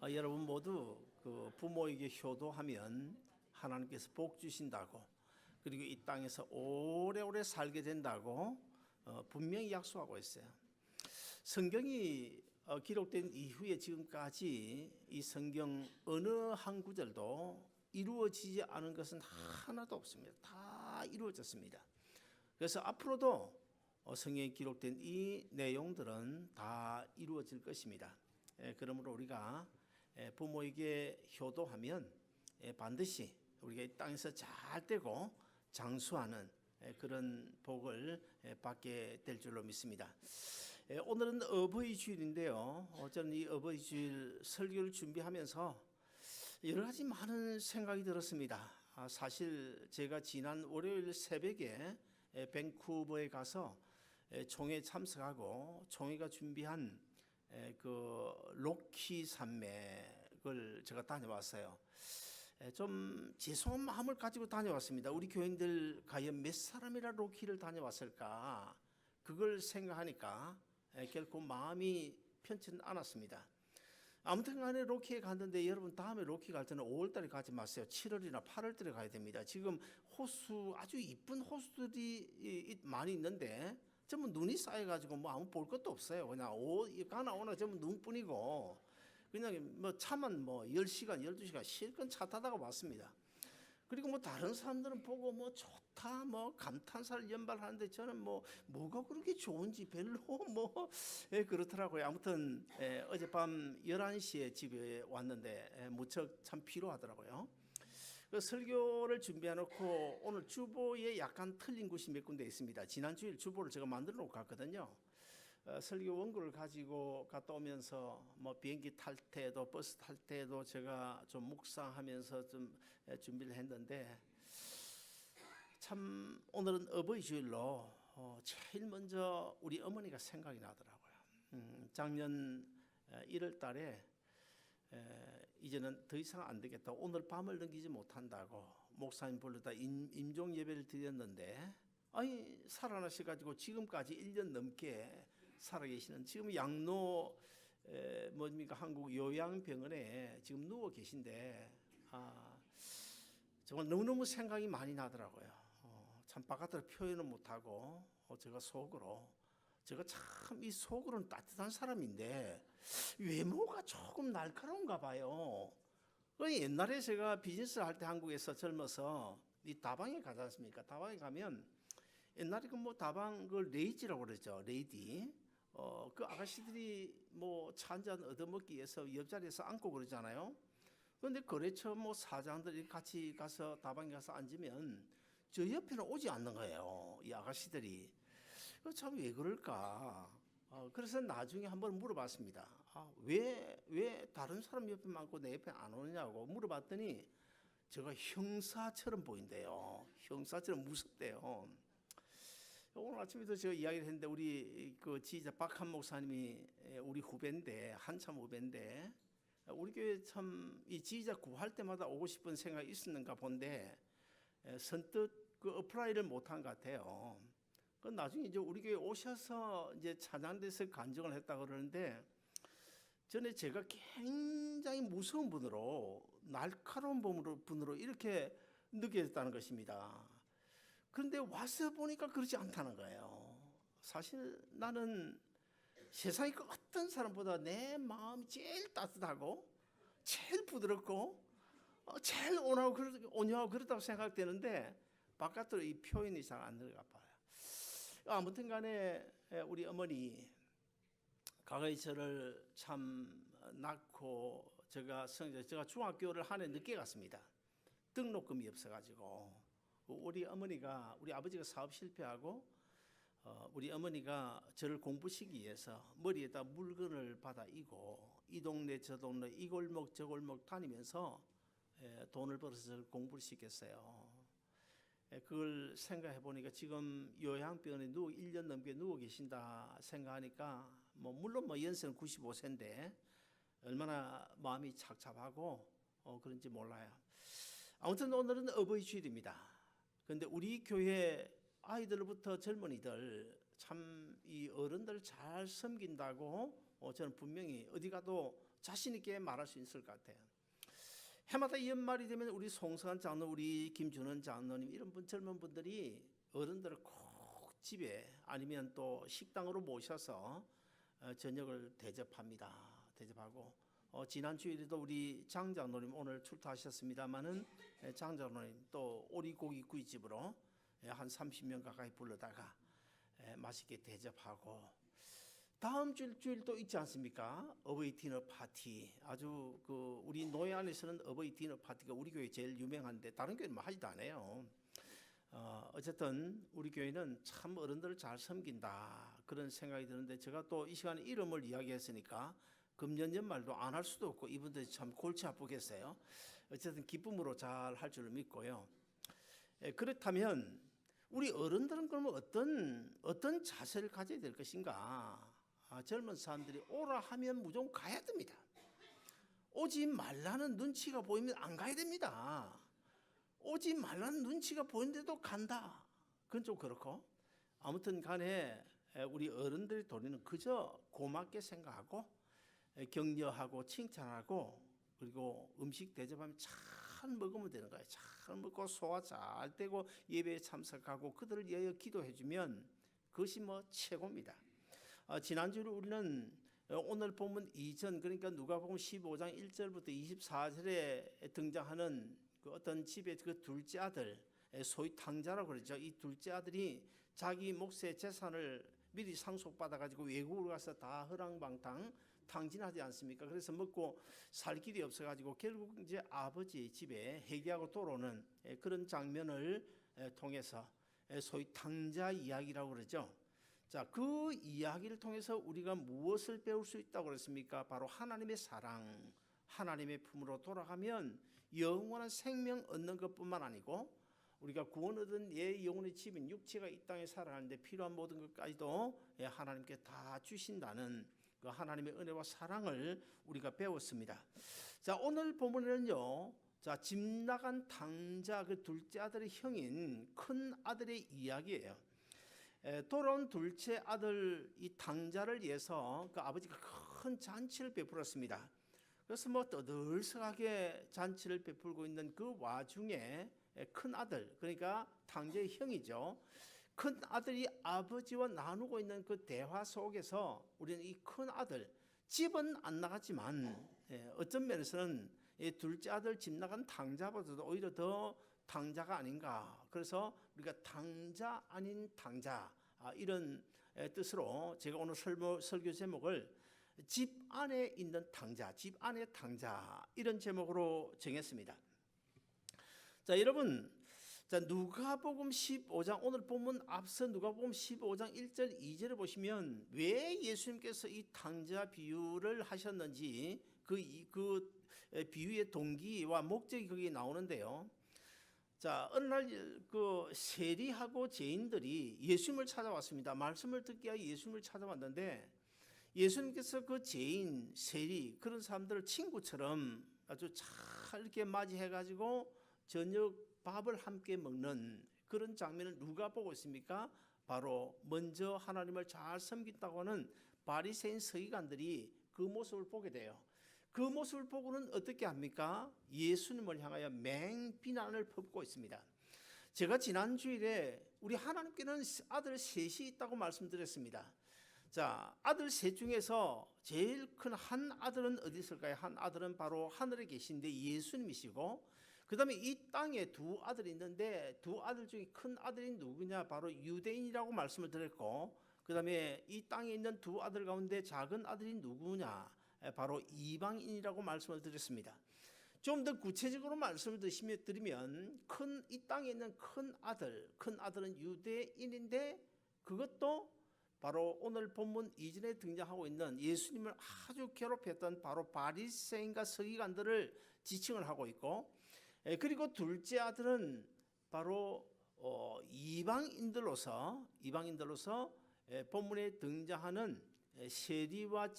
여러분 모두 그 부모에게 효도하면 하나님께서 복 주신다고, 그리고 이 땅에서 오래오래 살게 된다고 분명히 약속하고 있어요. 성경이 기록된 이후에 지금까지 이 성경 어느 한 구절도 이루어지지 않은 것은 하나도 없습니다. 다 이루어졌습니다. 그래서 앞으로도 성경에 기록된 이 내용들은 다 이루어질 것입니다. 그러므로 우리가 부모에게 효도하면 반드시 우리가 이 땅에서 잘 되고 장수하는 그런 복을 받게 될 줄로 믿습니다. 오늘은 어버이 주일인데요. 저는 이 어버이 주일 설교를 준비하면서 여러 가지 많은 생각이 들었습니다. 사실 제가 지난 월요일 새벽에 밴쿠버에 가서 총회에 참석하고 총회가 준비한 그 로키 산맥을 제가 다녀왔어요. 좀 죄송한 마음을 가지고 다녀왔습니다. 우리 교인들 과연 몇 사람이라 로키를 다녀왔을까? 그걸 생각하니까 결코 마음이 편치는 않았습니다. 아무튼 간에 로키에 갔는데 여러분, 다음에 로키 갈 때는 5월달에 가지 마세요. 7월이나 8월달에 가야 됩니다. 지금 호수, 아주 이쁜 호수들이 많이 있는데 전부 눈이 쌓여가지고 뭐 아무 볼 것도 없어요. 그냥 가나 오나 전부 눈뿐이고, 그냥 뭐 차만 뭐 10시간 12시간 실컷 차 타다가 왔습니다. 그리고 뭐 다른 사람들은 보고 뭐 좋다 뭐 감탄사를 연발하는데 저는 뭐가 그렇게 좋은지 별로 그렇더라고요. 아무튼 어젯밤 11시에 집에 왔는데 무척 참 피로하더라고요. 그 설교를 준비해놓고 오늘 주보에 약간 틀린 곳이 몇 군데 있습니다. 지난 주일 주보를 제가 만들어 놓고 갔거든요. 설교 원고를 가지고 갔다 오면서 뭐 비행기 탈 때도 버스 탈 때도 제가 좀 묵상하면서 좀 준비를 했는데, 참 오늘은 어버이 주일로 제일 먼저 우리 어머니가 생각이 나더라고요. 작년 1월 달에 이제는 더 이상 안 되겠다, 오늘 밤을 넘기지 못한다고 목사님 불러다 임종 예배를 드렸는데, 아니 살아나셔가지고 지금까지 1년 넘게 살아계시는, 지금 양로 뭡니까 한국 요양병원에 지금 누워 계신데, 정말 너무너무 생각이 많이 나더라고요. 참 바깥으로 표현을 못하고 제가 속으로, 제가 참 이 속으로는 따뜻한 사람인데 외모가 조금 날카로운가 봐요. 옛날에 제가 비즈니스 할 때 한국에서 젊어서 이 다방에 가지 않습니까? 다방에 가면 옛날에 그 뭐 다방 그 레이지라고 그러죠. 레이디. 그 아가씨들이 뭐 차 한잔 얻어먹기 위해서 옆자리에서 앉고 그러잖아요. 그런데 거래처 뭐 사장들이 같이 가서 다방에 가서 앉으면 저 옆에는 오지 않는 거예요. 이 아가씨들이. 참 왜 그럴까? 그래서 나중에 한번 물어봤습니다. 왜 다른 사람 옆에 앉고 내 옆에 안 오느냐고 물어봤더니 제가 형사처럼 보인대요. 형사처럼 무섭대요. 오늘 아침에도 제가 이야기를 했는데, 우리 그 지휘자 박한 목사님이 우리 후배인데, 한참 후배인데, 우리 교회 참 이 지휘자 구할 때마다 오고 싶은 생각이 있었는가 본데 선뜻 그 어플라이를 못한 것 같아요. 그 나중에 이제 우리 교회 오셔서 이제 찬양대에서 간증을 했다 그러는데, 전에 제가 굉장히 무서운 분으로, 날카로운 분으로 이렇게 느껴졌다는 것입니다. 그런데 와서 보니까 그렇지 않다는 거예요. 사실 나는 세상에 그 어떤 사람보다 내 마음이 제일 따뜻하고 제일 부드럽고 제일 온유하고 그렇다고 생각되는데, 바깥으로 이 표현이 잘 안 들어가 봐요. 아무튼 간에 우리 어머니 과거에 저를 참 낳고, 제가 중학교를 한 해 늦게 갔습니다. 등록금이 없어가지고 우리 어머니가, 우리 아버지가 사업 실패하고 우리 어머니가 저를 공부시키기 위해서 머리에다 물건을 받아 이고 이 동네 저 동네 이 골목 저 골목 다니면서 돈을 벌어서 저를 공부를 시켰어요. 그걸 생각해 보니까 지금 요양병원에 1년 넘게 누워 계신다 생각하니까 물론 연세는 95세인데 얼마나 마음이 착잡하고 그런지 몰라요. 아무튼 오늘은 어버이 주일입니다. 그런데 우리 교회 아이들부터 젊은이들 참 이 어른들 잘 섬긴다고 저는 분명히 어디 가도 자신 있게 말할 수 있을 것 같아요. 해마다 연말이 되면 우리 송성한 장로, 우리 김준원 장로님 이런 젊은 분들이 어른들을 꼭 집에 아니면 또 식당으로 모셔서 저녁을 대접하고 지난 주일에도 우리 장 장로님 오늘 출타하셨습니다마는 장 장로님 또 오리고기 구이집으로 한 30명 가까이 불러다가 맛있게 대접하고 다음 주일 또 있지 않습니까? 어버이 디너 파티. 아주 우리 노예 안에서는 어버이 디너 파티가 우리 교회 제일 유명한데 다른 교회는 뭐 하지도 않아요. 어쨌든 우리 교회는 참 어른들을 잘 섬긴다 그런 생각이 드는데 제가 또 이 시간에 이름을 이야기했으니까 금년 연말도 안 할 수도 없고 이분들이 참 골치 아프겠어요. 어쨌든 기쁨으로 잘 할 줄을 믿고요. 그렇다면 우리 어른들은 그러면 어떤 자세를 가져야 될 것인가? 젊은 사람들이 오라 하면 무조건 가야 됩니다. 오지 말라는 눈치가 보이면 안 가야 됩니다. 오지 말라는 눈치가 보이는데도 간다. 그건 좀 그렇고 아무튼 간에 우리 어른들의 도리는 그저 고맙게 생각하고 격려하고 칭찬하고 그리고 음식 대접하면 잘 먹으면 되는 거예요. 잘 먹고 소화 잘 되고 예배에 참석하고 그들을 위하여 기도해주면 그것이 뭐 최고입니다. 지난주에 우리는 오늘 본문 이전 그러니까 누가복음 15장 1절부터 24절에 등장하는 그 어떤 집의 그 둘째 아들 소위 탕자라고 그러죠. 이 둘째 아들이 자기 몫의 재산을 미리 상속받아가지고 외국으로 가서 다 허랑방탕 탕진하지 않습니까? 그래서 먹고 살 길이 없어가지고 결국 이제 아버지 집에 회개하고 돌아오는 그런 장면을 통해서 소위 탕자 이야기라고 그러죠. 자, 그 이야기를 통해서 우리가 무엇을 배울 수 있다고 그랬습니까? 바로 하나님의 사랑, 하나님의 품으로 돌아가면 영원한 생명 얻는 것뿐만 아니고 우리가 구원 얻은 영혼의 집인 육체가 이 땅에 살아가는데 필요한 모든 것까지도 하나님께 다 주신다는 그 하나님의 은혜와 사랑을 우리가 배웠습니다. 자, 오늘 본문에는요. 자, 집 나간 탕자 그 둘째 아들의 형인 큰 아들의 이야기예요. 돌아온 둘째 아들 이 탕자를 위해서 그 아버지가 큰 잔치를 베풀었습니다. 그래서 뭐 떠들썩하게 잔치를 베풀고 있는 그 와중에 큰 아들 그러니까 탕자의 형이죠. 큰 아들이 아버지와 나누고 있는 그 대화 속에서 우리는 이 큰 아들 집은 안 나갔지만 어떤 면에서는 이 둘째 아들 집 나간 탕자보다도 오히려 더 탕자가 아닌가. 그래서 우리가 탕자 아닌 탕자 이런 뜻으로 제가 오늘 설교 제목을 집 안에 있는 탕자, 집 안에 탕자 이런 제목으로 정했습니다. 자, 여러분, 자 누가복음 15장 오늘 본문 앞서 누가복음 15장 1절 2절을 보시면 왜 예수님께서 이 탕자 비유를 하셨는지 그 비유의 동기와 목적이 거기에 나오는데요. 자, 어느 날 그 세리하고 죄인들이 예수님을 찾아왔습니다. 말씀을 듣기 위해 예수님을 찾아왔는데 예수님께서 그 죄인, 세리 그런 사람들을 친구처럼 아주 잘 이렇게 맞이해가지고 저녁 밥을 함께 먹는 그런 장면을 누가 보고 있습니까? 바로 먼저 하나님을 잘 섬긴다고 하는 바리새인 서기관들이 그 모습을 보게 돼요. 그 모습을 보고는 어떻게 합니까? 예수님을 향하여 맹비난을 퍼붓고 있습니다. 제가 지난 주일에 우리 하나님께는 아들 셋이 있다고 말씀드렸습니다. 자, 아들 셋 중에서 제일 큰 한 아들은 어디 있을까요? 한 아들은 바로 하늘에 계신데 예수님이시고 그 다음에 이 땅에 두 아들이 있는데 두 아들 중에 큰 아들이 누구냐? 바로 유대인이라고 말씀을 드렸고 그 다음에 이 땅에 있는 두 아들 가운데 작은 아들이 누구냐? 바로 이방인이라고 말씀을 드렸습니다. 좀 더 구체적으로 말씀을 드리면 이 땅에 있는 큰 아들은 유대인인데 그것도 바로 오늘 본문 이전에 등장하고 있는 예수님을 아주 괴롭혔던 바로 바리새인과 서기관들을 지칭을 하고 있고 그리고 둘째 아들은 바로 이방인들로서 본문에 등장하는 세리와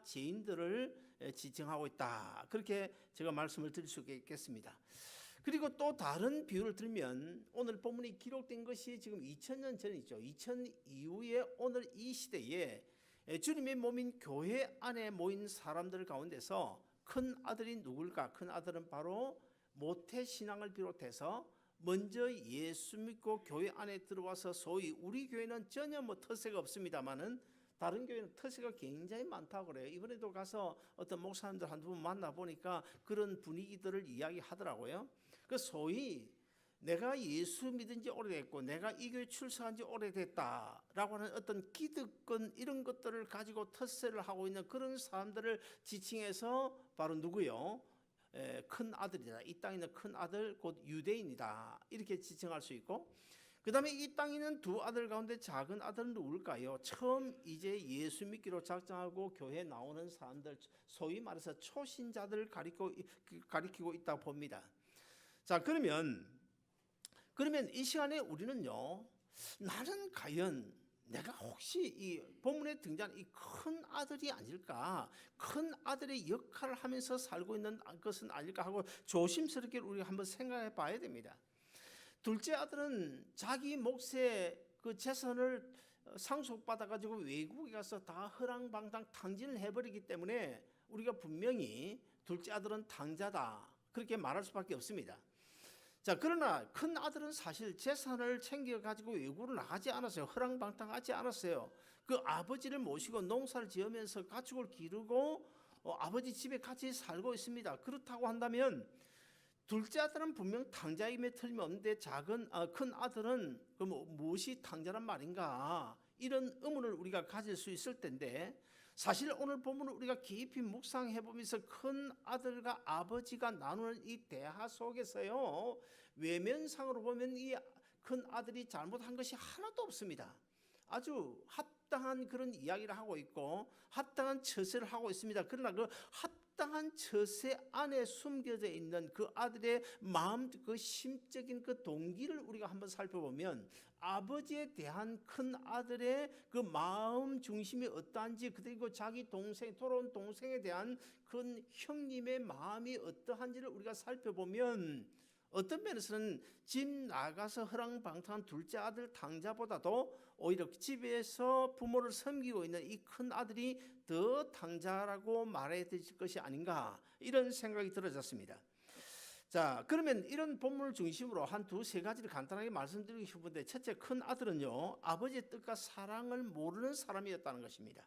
죄인들을 지칭하고 있다. 그렇게 제가 말씀을 드릴 수 있겠습니다. 그리고 또 다른 비유를 들면 오늘 본문이 기록된 것이 지금 2000년 전이죠. 2000 이후에 오늘 이 시대에 주님의 몸인 교회 안에 모인 사람들 가운데서 큰 아들이 누굴까? 큰 아들은 바로 모태신앙을 비롯해서 먼저 예수 믿고 교회 안에 들어와서 소위 우리 교회는 전혀 터세가 없습니다만은 다른 교회는 터세가 굉장히 많다고 그래요. 이번에도 가서 어떤 목사님들 한두 번 만나보니까 그런 분위기들을 이야기하더라고요. 그 소위 내가 예수 믿은 지 오래됐고 내가 이 교회 출석한 지 오래됐다라고 하는 어떤 기득권 이런 것들을 가지고 텃세를 하고 있는 그런 사람들을 지칭해서 바로 누구요? 큰 아들이다. 이 땅에 있는 큰 아들 곧 유대인이다. 이렇게 지칭할 수 있고, 그 다음에 이 땅에 있는 두 아들 가운데 작은 아들은 누굴까요? 처음 이제 예수 믿기로 작정하고 교회에 나오는 사람들, 소위 말해서 초신자들을 가리키고 있다고 봅니다. 자, 그러면 이 시간에 우리는요, 나는 과연 내가 혹시 이 본문에 등장한 이 큰 아들이 아닐까, 큰 아들의 역할을 하면서 살고 있는 것은 아닐까 하고 조심스럽게 우리가 한번 생각해 봐야 됩니다. 둘째 아들은 자기 몫의 그 재산을 상속받아 가지고 외국에 가서 다 허랑방탕 탕진을 해버리기 때문에 우리가 분명히 둘째 아들은 탕자다 그렇게 말할 수밖에 없습니다. 자, 그러나 큰 아들은 사실 재산을 챙겨 가지고 외국으로 나가지 않았어요. 허랑방탕하지 않았어요. 그 아버지를 모시고 농사를 지으면서 가축을 기르고 아버지 집에 같이 살고 있습니다. 그렇다고 한다면 둘째 아들은 분명 탕자임에 틀림없는데 큰 아들은 무엇이 탕자란 말인가, 이런 의문을 우리가 가질 수 있을 텐데, 사실 오늘 본문을 우리가 깊이 묵상해 보면서 큰 아들과 아버지가 나누는 이 대화 속에서요, 외면상으로 보면 이 큰 아들이 잘못한 것이 하나도 없습니다. 아주 합당한 그런 이야기를 하고 있고 합당한 처세를 하고 있습니다. 그러나 그 합당한 처세 안에 숨겨져 있는 그 아들의 마음, 그 심적인 그 동기를 우리가 한번 살펴보면 아버지에 대한 큰 아들의 그 마음 중심이 어떠한지, 그리고 자기 동생, 돌아온 동생에 대한 큰 형님의 마음이 어떠한지를 우리가 살펴보면 어떤 면에서는 집 나가서 허랑방탕한 둘째 아들 탕자보다도 오히려 집에서 부모를 섬기고 있는 이 큰 아들이 더 탕자라고 말해야 될 것이 아닌가, 이런 생각이 들어졌습니다. 자, 그러면 이런 본문을 중심으로 한 두세 가지를 간단하게 말씀드리고 싶은데, 첫째, 큰 아들은요, 아버지의 뜻과 사랑을 모르는 사람이었다는 것입니다.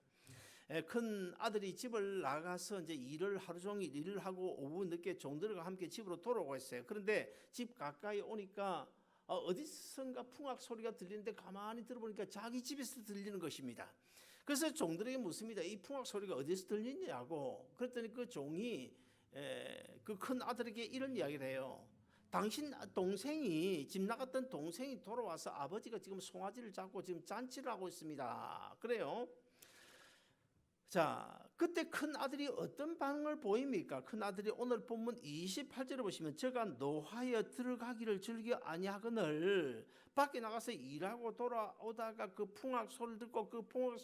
큰 아들이 집을 나가서 이제 일을 하루 종일 일을 하고 오후 늦게 종들과 함께 집으로 돌아오고 있어요. 그런데 집 가까이 오니까 어디선가 풍악 소리가 들리는데 가만히 들어보니까 자기 집에서 들리는 것입니다. 그래서 종들에게 묻습니다. 이 풍악 소리가 어디서 들리냐고. 그랬더니 그 종이 그 큰 아들에게 이런 이야기를 해요. 당신 동생이, 집 나갔던 동생이 돌아와서 아버지가 지금 송아지를 잡고 지금 잔치를 하고 있습니다. 그래요. 자, 그때 큰 아들이 어떤 반응을 보입니까? 큰 아들이 오늘 본문 28절에 보시면 저가 노하여 들어가기를 즐겨 아니하거늘 밖에 나가서 일하고 돌아오다가 그 풍악 소리를 듣고 그 풍악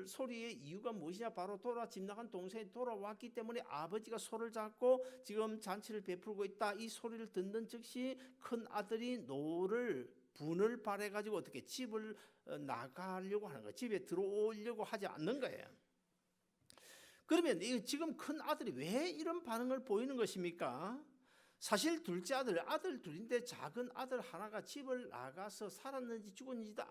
소리의 이유가 무엇이냐, 바로 집 나간 동생이 돌아왔기 때문에 아버지가 소를 잡고 지금 잔치를 베풀고 있다, 이 소리를 듣는 즉시 큰 아들이 분을 발해가지고 어떻게 집을 나가려고 하는 거예요. 집에 들어오려고 하지 않는 거예요. 그러면 지금 큰 아들이 왜 이런 반응을 보이는 것입니까? 사실 둘째 아들 둘인데 작은 아들 하나가 집을 나가서 살았는지 죽었는지도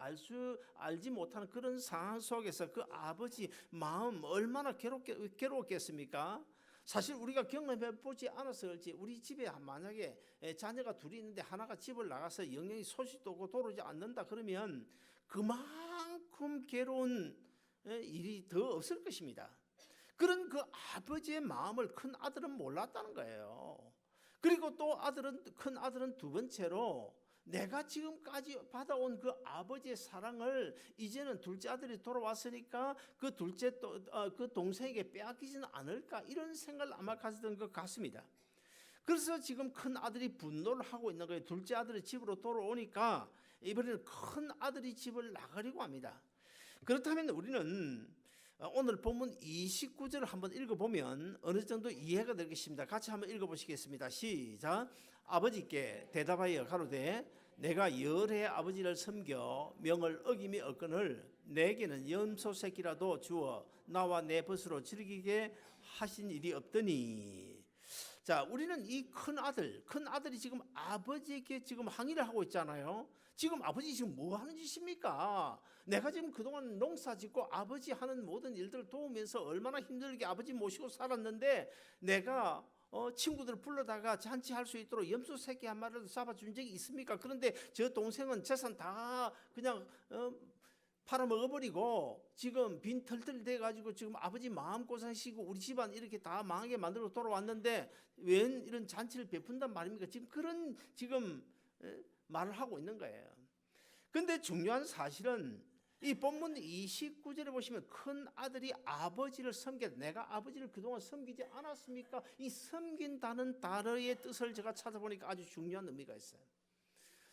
알지 못하는 그런 상황 속에서 그 아버지 마음 얼마나 괴로웠겠습니까? 사실 우리가 경험해 보지 않아서 그렇지, 우리 집에 만약에 자녀가 둘이 있는데 하나가 집을 나가서 영영이 소식도 오고 돌아오지 않는다 그러면 그만큼 괴로운 일이 더 없을 것입니다. 그런 그 아버지의 마음을 큰 아들은 몰랐다는 거예요. 그리고 또 큰 아들은 두 번째로 내가 지금까지 받아온 그 아버지의 사랑을 이제는 둘째 아들이 돌아왔으니까 그 그 동생에게 빼앗기지는 않을까, 이런 생각을 아마 가졌던 것 같습니다. 그래서 지금 큰 아들이 분노를 하고 있는 거예요. 둘째 아들이 집으로 돌아오니까 이번에는 큰 아들이 집을 나가려고 합니다. 그렇다면 우리는 오늘 본문 29절을 한번 읽어보면 어느 정도 이해가 되겠습니다. 같이 한번 읽어보시겠습니다. 시작. 아버지께 대답하여 가로되 내가 열의 아버지를 섬겨 명을 어김이 없거늘 내게는 염소 새끼라도 주어 나와 내 벗으로 즐기게 하신 일이 없더니. 자, 우리는 이 큰 아들이 지금 아버지에게 지금 항의를 하고 있잖아요. 지금 아버지 지금 뭐 하는 짓입니까? 내가 지금 그동안 농사 짓고 아버지 하는 모든 일들을 도우면서 얼마나 힘들게 아버지 모시고 살았는데 내가 친구들 불러다가 잔치할 수 있도록 염소 새끼 한 마리라도 잡아준 적이 있습니까? 그런데 저 동생은 재산 다 그냥 팔아먹어버리고 지금 빈털털 돼가지고 지금 아버지 마음고생시고 우리 집안 이렇게 다 망하게 만들고 돌아왔는데 웬 이런 잔치를 베푼단 말입니까? 지금 그런 말을 하고 있는 거예요. 근데 중요한 사실은 이 본문 29절에 보시면 큰 아들이 아버지를 섬겨, 내가 아버지를 그동안 섬기지 않았습니까? 이 섬긴다는 단어의 뜻을 제가 찾아보니까 아주 중요한 의미가 있어요.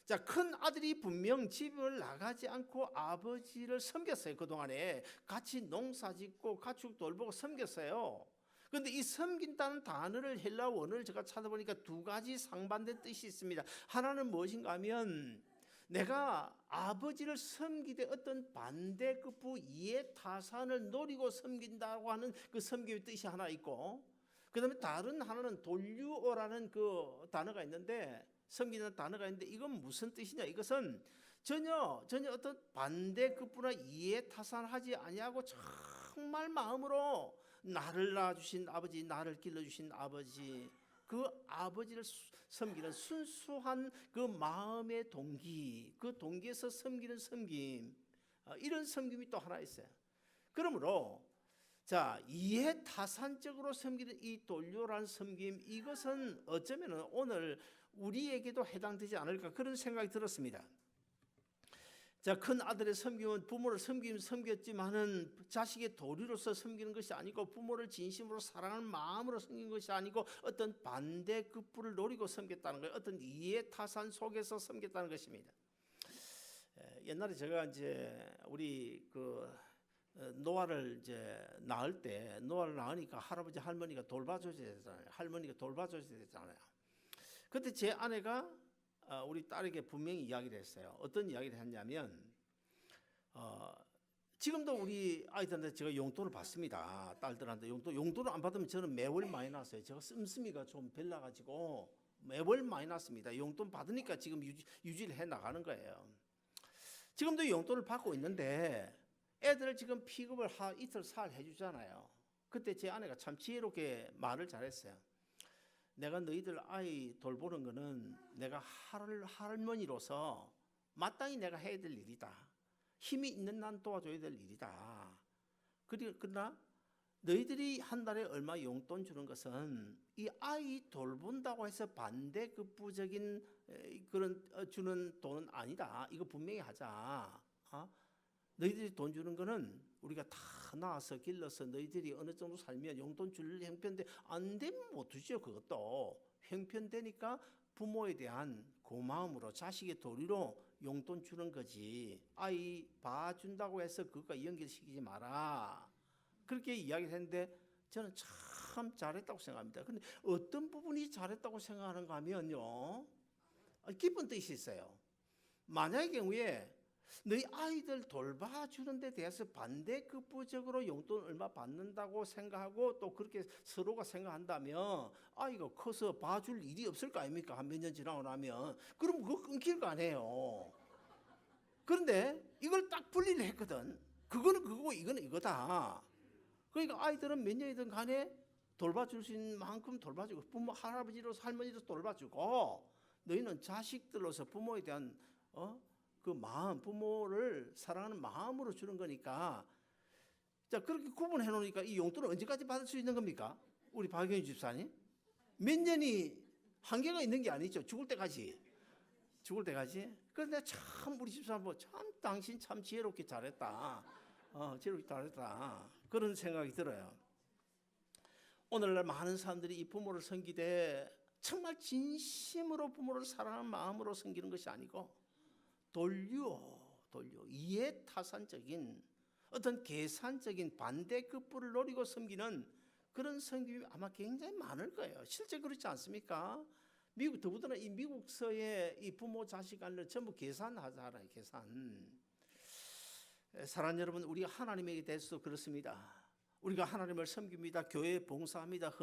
자, 큰 아들이 분명 집을 나가지 않고 아버지를 섬겼어요. 그동안에 같이 농사짓고 가축 돌보고 섬겼어요. 그런데 이 섬긴다는 단어를 헬라 원어를 제가 찾아보니까 두 가지 상반된 뜻이 있습니다. 하나는 무엇인가 하면 내가 아버지를 섬기되 어떤 반대급부 이해타산을 노리고 섬긴다고 하는 그 섬김의 뜻이 하나 있고, 그 다음에 다른 하나는 돌류어라는 그 단어가 있는데, 섬기는 단어가 있는데 이건 무슨 뜻이냐? 이것은 전혀 어떤 반대급부나 이해타산하지 아니하고 정말 마음으로 나를 낳아주신 아버지, 나를 길러주신 아버지, 그 아버지를 섬기는 순수한 그 마음의 동기, 그 동기에서 섬기는 섬김, 이런 섬김이 또 하나 있어요. 그러므로 자, 이해타산적으로 섬기는 이 돌려라는 섬김, 이것은 어쩌면 오늘 우리에게도 해당되지 않을까 그런 생각이 들었습니다. 자, 큰 아들의 섬김은 부모를 섬겼지만은 자식의 도리로서 섬기는 것이 아니고 부모를 진심으로 사랑하는 마음으로 섬기는 것이 아니고 어떤 반대급부를 노리고 섬겼다는 거예요. 어떤 이해타산 속에서 섬겼다는 것입니다. 옛날에 제가 이제 우리 노아를 이제 낳을 때 노아를 낳으니까 할아버지 할머니가 돌봐줘야 되잖아요. 할머니가 돌봐줘야 되잖아요. 그때 제 아내가 우리 딸에게 분명히 이야기를 했어요. 어떤 이야기를 했냐면 지금도 우리 아이들한테 제가 용돈을 받습니다. 딸들한테 용돈을 안 받으면 저는 매월 마이너스예요. 제가 씀씀이가 좀 별나가지고 매월 마이너스입니다. 용돈 받으니까 지금 유지를 해 나가는 거예요. 지금도 용돈을 받고 있는데 애들을 지금 픽업을 이틀 사흘 해주잖아요. 그때 제 아내가 참 지혜롭게 말을 잘했어요. 내가 너희들 아이 돌보는 거는 내가 할머니로서 마땅히 내가 해야 될 일이다. 힘이 있는 난 도와줘야 될 일이다. 그러나 너희들이 한 달에 얼마 용돈 주는 것은 이 아이 돌본다고 해서 반대급부적인 그런 주는 돈은 아니다. 이거 분명히 하자. 너희들이 돈 주는 거는 우리가 다 낳아서 길러서 너희들이 어느 정도 살면 용돈 줄 형편인데 안 되면 못 주죠. 그것도 형편되니까 부모에 대한 고마움으로 자식의 도리로 용돈 주는 거지. 아이 봐준다고 해서 그것과 연결시키지 마라. 그렇게 이야기를 했는데 저는 참 잘했다고 생각합니다. 근데 어떤 부분이 잘했다고 생각하는가 하면요, 기쁜 뜻이 있어요. 만약의 경우에 너희 아이들 돌봐주는 데 대해서 반대급부적으로 용돈 얼마 받는다고 생각하고 또 그렇게 서로가 생각한다면 아이가 커서 봐줄 일이 없을 거 아닙니까? 한 몇 년 지나고 나면. 그럼 그거 끊길 거 아니에요. 그런데 이걸 딱 분리를 했거든. 그거는 그거고 이거는 이거다. 그러니까 아이들은 몇 년이든 간에 돌봐줄 수 있는 만큼 돌봐주고 부모 할아버지로서 할머니로서 돌봐주고 너희는 자식들로서 부모에 대한 그 마음, 부모를 사랑하는 마음으로 주는 거니까. 자, 그렇게 구분해 놓으니까 이 용돈을 언제까지 받을 수 있는 겁니까? 우리 박영희 집사님? 몇 년이 한계가 있는 게 아니죠. 죽을 때까지. 그런데 참 우리 집사람 참 당신 참 지혜롭게 잘했다. 지혜롭게 잘했다. 그런 생각이 들어요. 오늘날 많은 사람들이 이 부모를 섬기되 정말 진심으로 부모를 사랑하는 마음으로 섬기는 것이 아니고 돌려 이해타산적인 어떤 계산적인 반대급부를 노리고 섬기는 그런 섬김이 아마 굉장히 많을 거예요. 실제 그렇지 않습니까? 미국 더군다나 이 미국서의 이 부모 자식 간을 전부 계산하잖아요. 계산. 사랑하는 여러분, 우리가 하나님에게 대해서도 그렇습니다. 우리가 하나님을 섬깁니다. 교회 봉사합니다.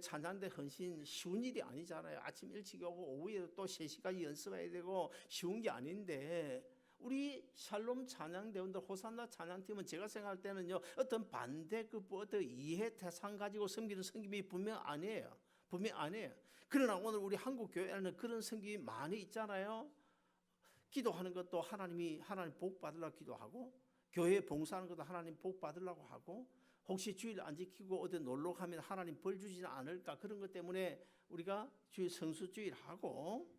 찬양대 헌신 쉬운 일이 아니잖아요. 아침 일찍 오고 오후에 또 3시까지 연습해야 되고 쉬운 게 아닌데, 우리 샬롬 찬양대원들 호산나 찬양팀은 제가 생각할 때는요, 어떤 반대급 어떤 이해 대상 가지고 섬기는 섬김이 분명 아니에요. 분명 아니에요. 그러나 오늘 우리 한국 교회에는 그런 섬김이 많이 있잖아요. 기도하는 것도 하나님 복 받으려고 기도하고, 교회에 봉사하는 것도 하나님 복 받으려고 하고, 혹시 주일 안 지키고 어디 놀러 가면 하나님 벌 주지는 않을까, 그런 것 때문에 우리가 주일 성수주일 하고,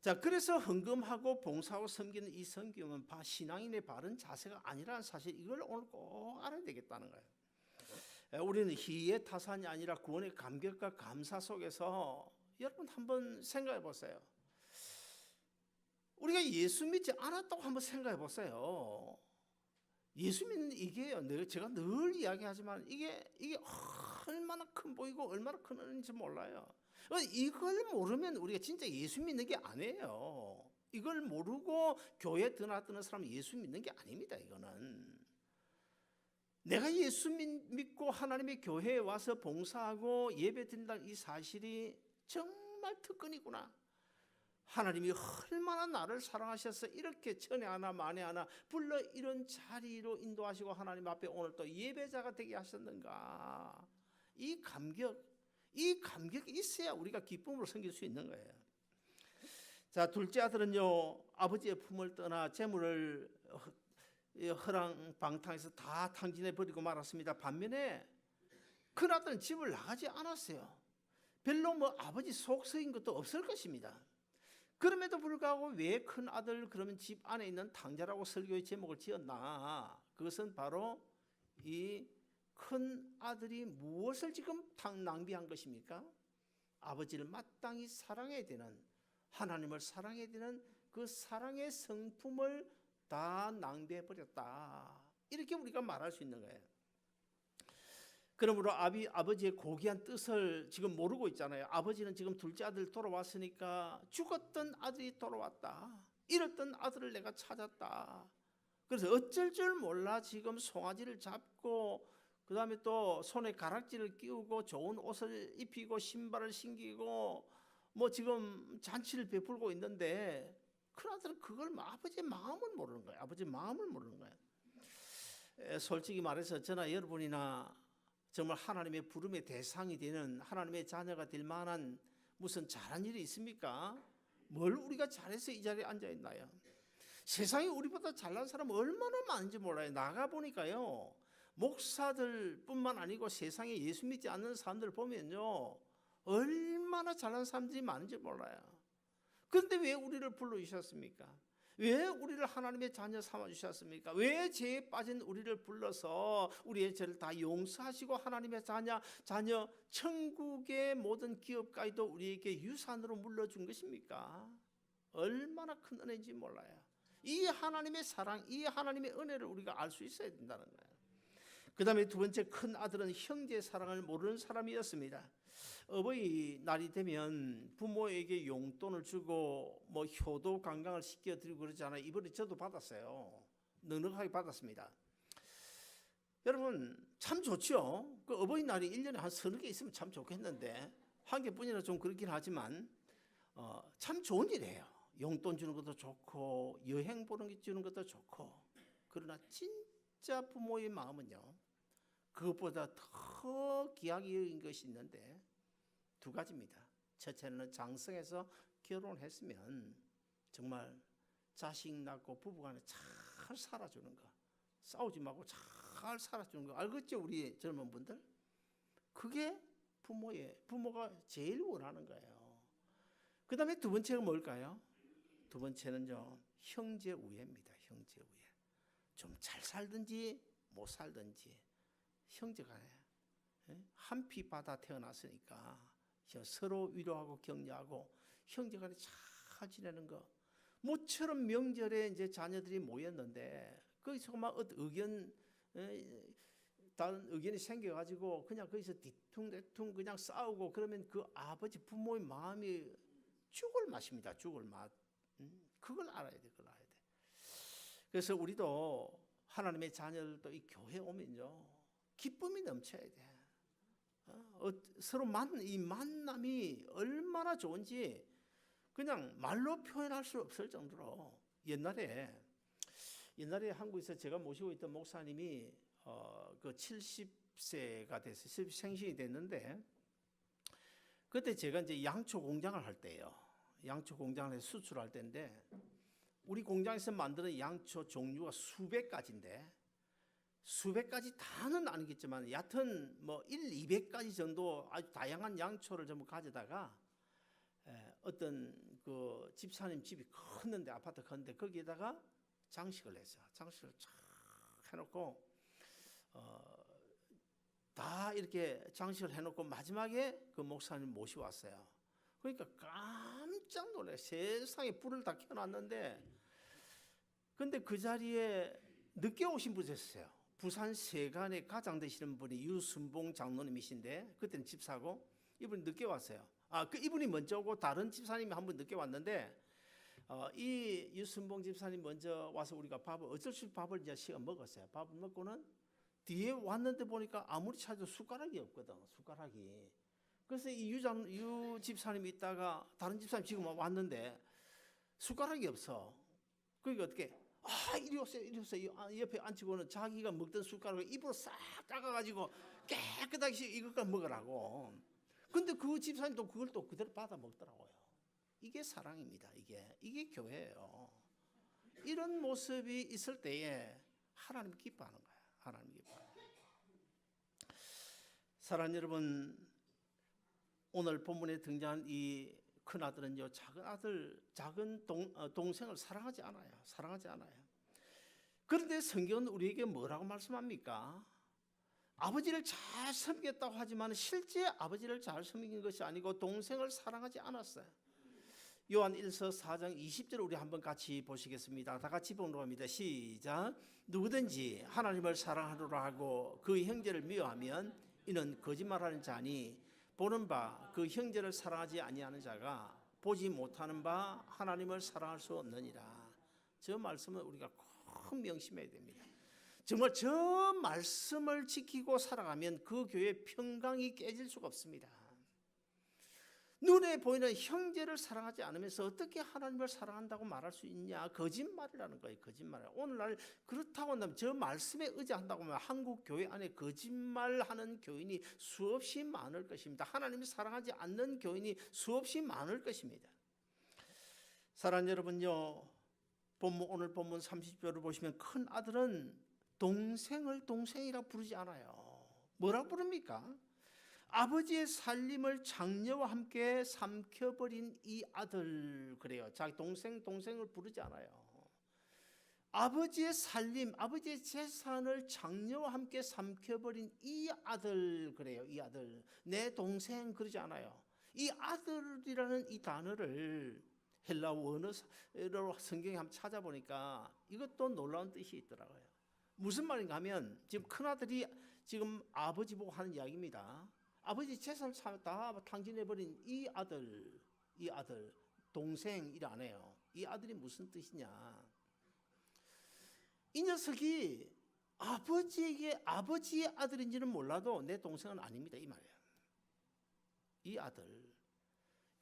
자, 그래서 헌금하고 봉사하고 섬기는 이 섬김은 신앙인의 바른 자세가 아니라는 사실, 이걸 오늘 꼭 알아야 되겠다는 거예요. 우리는 희의 타산이 아니라 구원의 감격과 감사 속에서, 여러분 한번 생각해 보세요. 우리가 예수 믿지 않았다고 한번 생각해 보세요. 예수 믿는 이게요, 제가 늘 이야기하지만 이게 얼마나 큰 보이고 얼마나 큰 은인지 몰라요. 이걸 모르면 우리가 진짜 예수 믿는 게 아니에요. 이걸 모르고 교회 드나드는 사람은 예수 믿는 게 아닙니다. 이거는 내가 예수 믿고 하나님의 교회에 와서 봉사하고 예배 드린다는 이 사실이 정말 특권이구나. 하나님이 얼마나 나를 사랑하셔서 이렇게 천에 하나 만에 하나 불러 이런 자리로 인도하시고 하나님 앞에 오늘 또 예배자가 되게 하셨는가. 이 감격이 있어야 우리가 기쁨으로 섬길 수 있는 거예요. 자, 둘째 아들은요, 아버지의 품을 떠나 재물을 허랑방탕에서 다 탕진해 버리고 말았습니다. 반면에 큰 아들은 집을 나가지 않았어요. 별로 아버지 속 쓰인 것도 없을 것입니다. 그럼에도 불구하고 왜 큰 아들 그러면 집 안에 있는 탕자라고 설교의 제목을 지었나? 그것은 바로 이 큰 아들이 무엇을 지금 낭비한 것입니까? 아버지를 마땅히 사랑해야 되는, 하나님을 사랑해야 되는 그 사랑의 성품을 다 낭비해 버렸다. 이렇게 우리가 말할 수 있는 거예요. 그러므로 아버지의 고귀한 뜻을 지금 모르고 있잖아요. 아버지는 지금 둘째 아들 돌아왔으니까 죽었던 아들이 돌아왔다. 잃었던 아들을 내가 찾았다. 그래서 어쩔 줄 몰라 지금 송아지를 잡고 그 다음에 또 손에 가락지를 끼우고 좋은 옷을 입히고 신발을 신기고 지금 잔치를 베풀고 있는데, 큰아들은 그걸 아버지의 마음을 모르는 거예요. 아버지의 마음을 모르는 거예요. 솔직히 말해서 저나 여러분이나 정말 하나님의 부름의 대상이 되는 하나님의 자녀가 될 만한 무슨 잘한 일이 있습니까? 뭘 우리가 잘해서 이 자리에 앉아 있나요? 세상에 우리보다 잘난 사람 얼마나 많은지 몰라요. 나가보니까요, 목사들뿐만 아니고 세상에 예수 믿지 않는 사람들 보면요, 얼마나 잘난 사람들이 많은지 몰라요. 그런데 왜 우리를 불러주셨습니까? 왜 우리를 하나님의 자녀 삼아주셨습니까? 왜 죄에 빠진 우리를 불러서 우리의 죄를 다 용서하시고 하나님의 자녀 천국의 모든 기업까지도 우리에게 유산으로 물려준 것입니까? 얼마나 큰 은혜인지 몰라요. 이 하나님의 사랑, 이 하나님의 은혜를 우리가 알 수 있어야 된다는 거예요. 그 다음에 두 번째, 큰 아들은 형제의 사랑을 모르는 사람이었습니다. 어버이날이 되면 부모에게 용돈을 주고 효도 관광을 시켜드리고 그러잖아요. 이번에 저도 받았어요. 넉넉하게 받았습니다. 여러분 참 좋죠. 그 어버이날이 1년에 한 30개 있으면 참 좋겠는데, 한 개뿐이라 좀 그렇긴 하지만 참 좋은 일이에요. 용돈 주는 것도 좋고 여행 보는 게 주는 것도 좋고. 그러나 진짜 부모의 마음은요, 그것보다 더 귀하게 여긴 것이 있는데 두 가지입니다. 첫째는 장성해서 결혼했으면 정말 자식 낳고 부부간에 잘 살아주는 거, 싸우지 말고 잘 살아주는 거, 알겠죠? 우리 젊은 분들, 그게 부모가 제일 원하는 거예요. 그 다음에 두 번째가 뭘까요? 두 번째는요, 형제 우애입니다. 형제 우애. 좀 잘 살든지 못 살든지 형제간에 한 피 받아 태어났으니까 서로 위로하고 격려하고 형제간에 잘 지내는 거. 모처럼 명절에 이제 자녀들이 모였는데 거기서 막 의견 다른 의견이 생겨가지고 그냥 거기서 뒤퉁대퉁 그냥 싸우고 그러면 그 아버지 부모의 마음이 죽을 맛입니다. 죽을 맛. 그걸 알아야 돼. 그걸 알아야 돼. 그래서 우리도 하나님의 자녀들도 이 교회 오면요 기쁨이 넘쳐야 돼. 서로 이 만남이 얼마나 좋은지 그냥 말로 표현할 수 없을 정도로 옛날에 한국에서 제가 모시고 있던 목사님이 그 70세가 돼서 생신이 됐는데 그때 제가 이제 양초 공장을 할 때예요. 양초 공장을 해서 수출할 때인데 우리 공장에서 만드는 양초 종류가 수백 가지인데 수백 가지 다는 아니겠지만 얕은 뭐 200가지 정도 아주 다양한 양초를 전부 가져다가 어떤 그 집사님 집이 컸는데 아파트 컸는데 거기에다가 장식을 했어요. 장식을 쫙 해놓고 다 이렇게 장식을 해놓고 마지막에 그 목사님 모시고 왔어요. 그러니까 깜짝 놀래. 세상에 불을 다 켜놨는데 근데 그 자리에 늦게 오신 분이 있었어요. 부산 세간에 가장 되시는 분이 유순봉 장로님이신데 그때는 집사고 이분이 늦게 왔어요. 그 이분이 먼저 오고 다른 집사님이 한 분 늦게 왔는데 이 유순봉 집사님 먼저 와서 우리가 어쩔 수 없이 밥을 이제 시간 먹었어요. 밥을 먹고는 뒤에 왔는데 보니까 아무리 찾아도 숟가락이 없거든. 숟가락이. 그래서 이 유 집사님이 있다가 다른 집사님 지금 왔는데 숟가락이 없어. 그러니까 어떻게 이리 오세요. 옆에 앉히고는 자기가 먹던 숟가락을 입으로 싹 닦아가지고 깨끗하게 이것까지 먹으라고. 근데 그 집사님도 그걸 또 그대로 받아 먹더라고요. 이게 사랑입니다. 이게 교회예요. 이런 모습이 있을 때에 하나님 기뻐하는 거예요. 하나님 기뻐하는 거예요. 사랑하는 여러분, 오늘 본문에 등장한 이 큰아들은요 작은 동생을 사랑하지 않아요. 그런데 성경은 우리에게 뭐라고 말씀합니까? 아버지를 잘 섬겼다고 하지만 실제 아버지를 잘 섬긴 것이 아니고 동생을 사랑하지 않았어요. 요한 1서 4장 20절 우리 한번 같이 보시겠습니다. 다 같이 보도록 합니다. 시작. 누구든지 하나님을 사랑하노라 하고 그 형제를 미워하면 이는 거짓말하는 자니 보는 바 그 형제를 사랑하지 아니하는 자가 보지 못하는 바 하나님을 사랑할 수 없느니라. 저 말씀은 우리가 꼭 명심해야 됩니다. 정말 저 말씀을 지키고 살아가면 그 교회의 평강이 깨질 수가 없습니다. 눈에 보이는 형제를 사랑하지 않으면서 어떻게 하나님을 사랑한다고 말할 수 있냐? 거짓말이라는 거예요. 거짓말. 오늘날 그렇다고 한다면 저 말씀에 의지한다고 하면 한국 교회 안에 거짓말하는 교인이 수없이 많을 것입니다. 하나님을 사랑하지 않는 교인이 수없이 많을 것입니다. 사랑하는 여러분요, 오늘 본문 30절을 보시면 큰 아들은 동생을 동생이라 부르지 않아요. 뭐라 부릅니까? 아버지의 살림을 장녀와 함께 삼켜버린 이 아들, 그래요. 자기 동생을 부르지 않아요. 아버지의 살림, 아버지의 재산을 장녀와 함께 삼켜버린 이 아들, 그래요. 이 아들, 내 동생 그러지 않아요. 이 아들이라는 이 단어를 헬라 원어로 성경에 한번 찾아보니까 이것도 놀라운 뜻이 있더라고요. 무슨 말인가 하면 지금 큰아들이 지금 아버지 보고 하는 이야기입니다. 아버지 재산을 다 탕진해버린 이 아들, 동생 일 안 해요. 이 아들이 무슨 뜻이냐? 이 녀석이 아버지의 아들인지는 몰라도 내 동생은 아닙니다. 이 말이에요. 이 아들.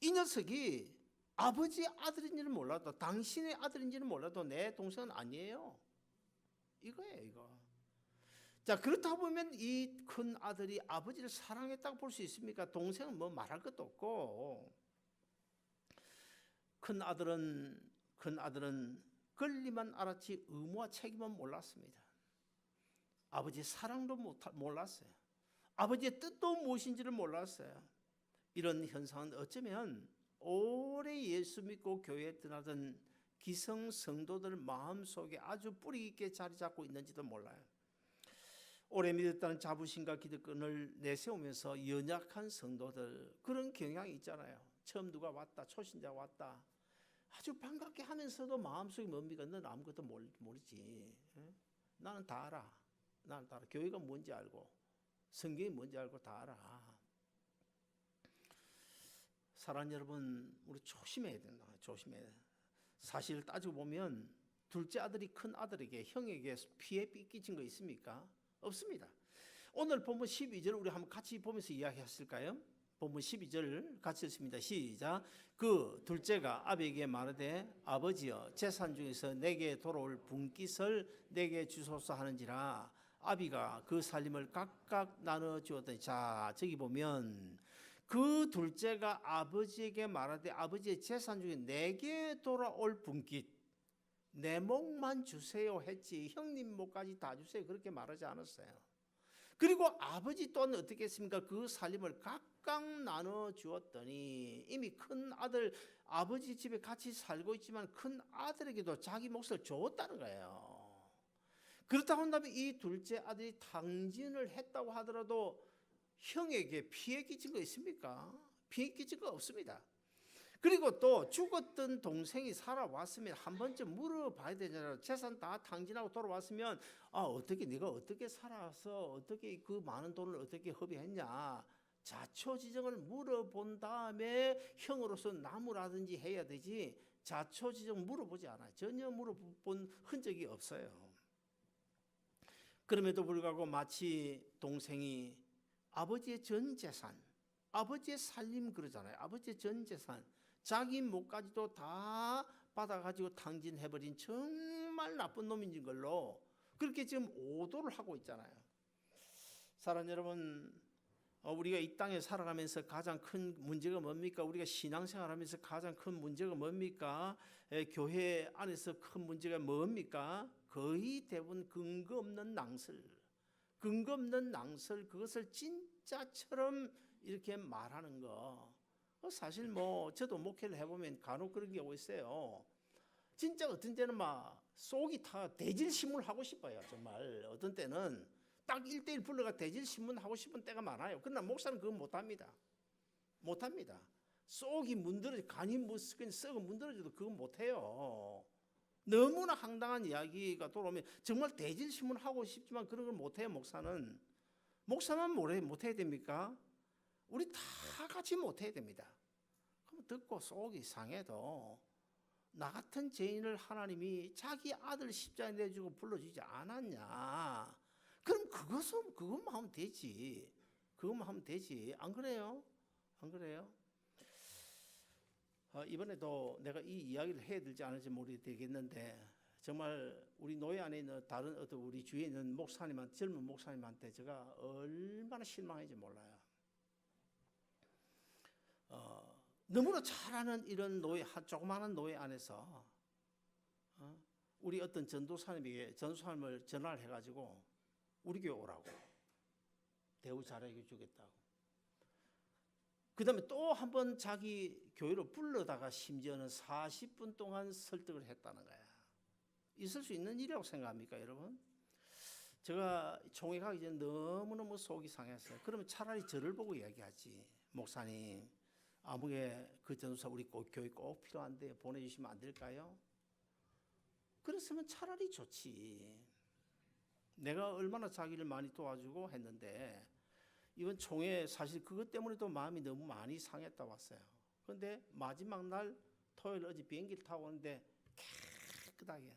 이 녀석이 아버지의 아들인지는 몰라도 당신의 아들인지는 몰라도 내 동생은 아니에요. 이거예요, 이거. 자, 그렇다 보면 이 큰 아들이 아버지를 사랑했다고 볼 수 있습니까? 동생은 뭐 말할 것도 없고. 큰 아들은 권리만 알았지 의무와 책임은 몰랐습니다. 아버지의 사랑도 몰랐어요. 아버지의 뜻도 무엇인지를 몰랐어요. 이런 현상은 어쩌면 오래 예수 믿고 교회에 떠나던 기성 성도들 마음속에 아주 뿌리 깊게 자리 잡고 있는지도 몰라요. 오래 믿었다는 자부심과 기득권을 내세우면서 연약한 성도들, 그런 경향이 있잖아요. 처음 누가 왔다, 초신자가 왔다, 아주 반갑게 하면서도 마음속에 뭡니까? 넌 아무것도 모르지. 나는 다 알아. 나는 다 알아. 교회가 뭔지 알고 성경이 뭔지 알고 다 알아. 사랑하는 여러분, 우리 조심해야 된다. 조심해야 돼. 사실 따지고 보면 둘째 아들이 큰 아들에게, 형에게 피해 끼친 거 있습니까? 없습니다. 오늘 본문 12절 우리 한번 같이 보면서 이야기했을까요? 본문 12절 같이 읽습니다. 시작. 그 둘째가 아비에게 말하되 아버지여 재산 중에서 내게 돌아올 분깃을 내게 주소서 하는지라. 아비가 그 살림을 각각 나눠 주었더니, 자 저기 보면 그 둘째가 아버지에게 말하되 아버지의 재산 중에 내게 돌아올 분깃 내 몫만 주세요 했지 형님 몫까지 다 주세요 그렇게 말하지 않았어요. 그리고 아버지 또한 어떻게 했습니까? 그 살림을 각각 나눠 주었더니 이미 큰 아들 아버지 집에 같이 살고 있지만 큰 아들에게도 자기 몫을 줬다는 거예요. 그렇다고 한다면 이 둘째 아들이 탕진을 했다고 하더라도 형에게 피해 끼친 거 있습니까? 피해 끼친 거 없습니다. 그리고 또 죽었던 동생이 살아왔으면 한 번쯤 물어봐야 되잖아요. 재산 다 탕진하고 돌아왔으면 어떻게 네가 어떻게 살아서 어떻게 그 많은 돈을 어떻게 허비했냐. 자초지정을 물어본 다음에 형으로서 나무라든지 해야 되지 자초지정 물어보지 않아요. 전혀 물어본 흔적이 없어요. 그럼에도 불구하고 마치 동생이 아버지의 전 재산, 아버지의 살림 그러잖아요. 아버지의 전 재산, 자기 몫까지도 다 받아가지고 탕진해버린 정말 나쁜 놈인 걸로 그렇게 지금 오도를 하고 있잖아요. 사랑하는 여러분, 우리가 이 땅에 살아가면서 가장 큰 문제가 뭡니까? 우리가 신앙생활하면서 가장 큰 문제가 뭡니까? 교회 안에서 큰 문제가 뭡니까? 거의 대부분 근거 없는 낭설, 근거 없는 낭설, 그것을 진짜처럼 이렇게 말하는 거. 사실 저도 목회를 해보면 간혹 그런 경우가 있어요. 진짜 어떤 때는 막 속이 타 대질신문 하고 싶어요. 정말 어떤 때는 딱 1대1 불러가 대질신문 하고 싶은 때가 많아요. 그러나 목사는 그건 못합니다. 못합니다. 속이 문드러져, 간이 썩어 문드러져도 그건 못해요. 너무나 황당한 이야기가 돌아오면 정말 대질신문 하고 싶지만 그런 걸 못해요. 목사만 못해야 됩니까? 우리 다 같이 못해야 됩니다. 그럼 듣고 속이 상해도 나 같은 죄인을 하나님이 자기 아들 십자가에 내주고 불러주지 않았냐. 그럼 그것만 하면 되지. 그것만 하면 되지. 안 그래요? 안 그래요? 이번에도 내가 이 이야기를 해야 될지 안 할지 모르겠는데 정말 우리 노예 안에 있는 다른 어떤 우리 주위에 있는 목사님한테, 젊은 목사님한테 제가 얼마나 실망했는지 몰라요. 너무나 잘하는 이런 조그마한 노예 안에서 우리 어떤 전도사님에게 전도사님을 전화를 해가지고 우리 교회 오라고 대우 잘해 주겠다고. 그 다음에 또 한 번 자기 교회로 불러다가 심지어는 40분 동안 설득을 했다는 거야. 있을 수 있는 일이라고 생각합니까, 여러분? 제가 총회 가기 전에 너무너무 속이 상했어요. 그러면 차라리 저를 보고 이야기하지. 목사님, 아무개 그 전도사 우리 교회 꼭 필요한데 보내주시면 안 될까요? 그랬으면 차라리 좋지. 내가 얼마나 자기를 많이 도와주고 했는데 이번 총회 사실 그것 때문에도 마음이 너무 많이 상했다 왔어요. 그런데 마지막 날 토요일 어제 비행기를 타고 오는데 깨끗하게.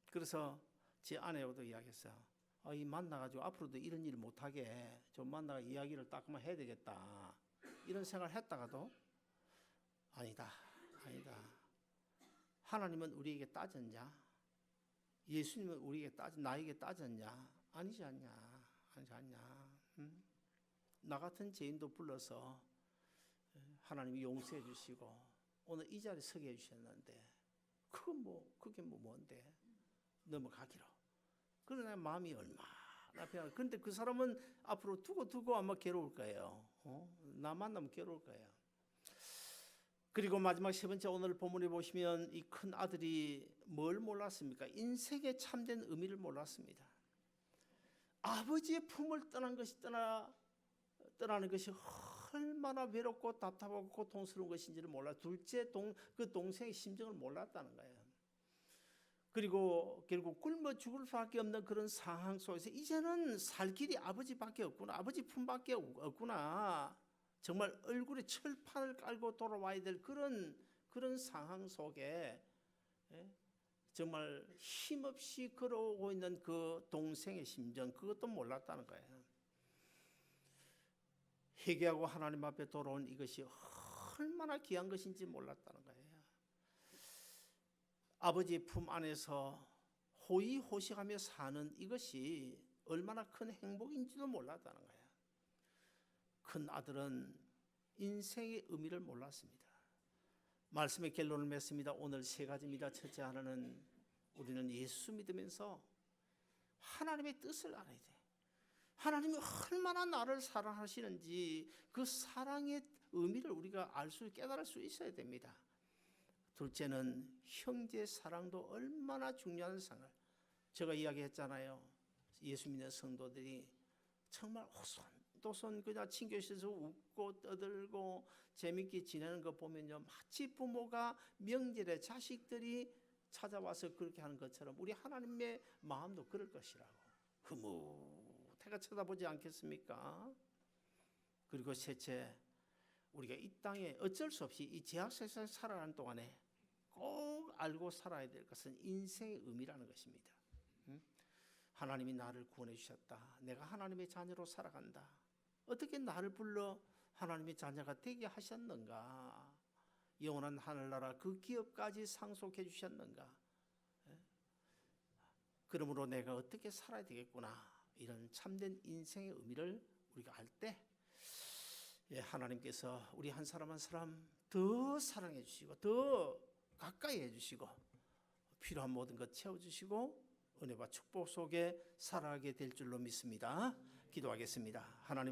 그래서 제 아내하고도 이야기했어요. 이 만나가지고 앞으로도 이런 일을 못하게 좀 만나가 이야기를 따끔하게 해야 되겠다. 이런 생각을 했다가도 아니다. 하나님은 우리에게 따졌냐? 예수님은 우리에게 나에게 따졌냐? 아니지 않냐? 응? 나 같은 죄인도 불러서 하나님이 용서해 주시고 오늘 이 자리에 서게 해주셨는데 그게 뭔데? 넘어가기로. 그러나 마음이 얼마나 편하고. 그런데 그 사람은 앞으로 두고 아마 괴로울 거예요. 나 만나면 괴로울 거예요. 그리고 마지막 세 번째 오늘 본문에 보시면 이 큰 아들이 뭘 몰랐습니까? 인생의 참된 의미를 몰랐습니다. 아버지의 품을 떠나는 것이 얼마나 외롭고 답답하고 고통스러운 것인지를 몰라. 그 동생의 심정을 몰랐다는 거예요. 그리고 결국 굶어 죽을 수밖에 없는 그런 상황 속에서 이제는 살 길이 아버지밖에 없구나, 아버지 품밖에 없구나, 정말 얼굴에 철판을 깔고 돌아와야 될 그런 상황 속에 정말 힘없이 걸어오고 있는 그 동생의 심정, 그것도 몰랐다는 거예요. 회개하고 하나님 앞에 돌아온 이것이 얼마나 귀한 것인지 몰랐다는 거예요. 아버지의 품 안에서 호의호식하며 사는 이것이 얼마나 큰 행복인지도 몰랐다는 거예요. 큰 아들은 인생의 의미를 몰랐습니다. 말씀의 결론을 맺습니다. 오늘 세 가지입니다. 첫째 하나는 우리는 예수 믿으면서 하나님의 뜻을 알아야 돼. 하나님이 얼마나 나를 사랑하시는지 그 사랑의 의미를 우리가 깨달을 수 있어야 됩니다. 둘째는 형제 사랑도 얼마나 중요한 상을, 제가 이야기했잖아요. 예수 믿는 성도들이 정말 오손도손 그냥 친교실에서 웃고 떠들고 재밌게 지내는 거 보면요, 마치 부모가 명절에 자식들이 찾아와서 그렇게 하는 것처럼 우리 하나님의 마음도 그럴 것이라고 흐뭇해가 쳐다보지 않겠습니까? 그리고 셋째, 우리가 이 땅에 어쩔 수 없이 이 제약세상에 살아가는 동안에 꼭 알고 살아야 될 것은 인생의 의미라는 것입니다. 하나님이 나를 구원해 주셨다. 내가 하나님의 자녀로 살아간다. 어떻게 나를 불러 하나님의 자녀가 되게 하셨는가? 영원한 하늘나라 그 기업까지 상속해 주셨는가? 그러므로 내가 어떻게 살아야 되겠구나. 이런 참된 인생의 의미를 우리가 알 때 하나님께서 우리 한 사람 한 사람 더 사랑해 주시고 더 가까이 해주시고 필요한 모든 것 채워주시고 은혜와 축복 속에 살아가게 될 줄로 믿습니다. 기도하겠습니다. 하나님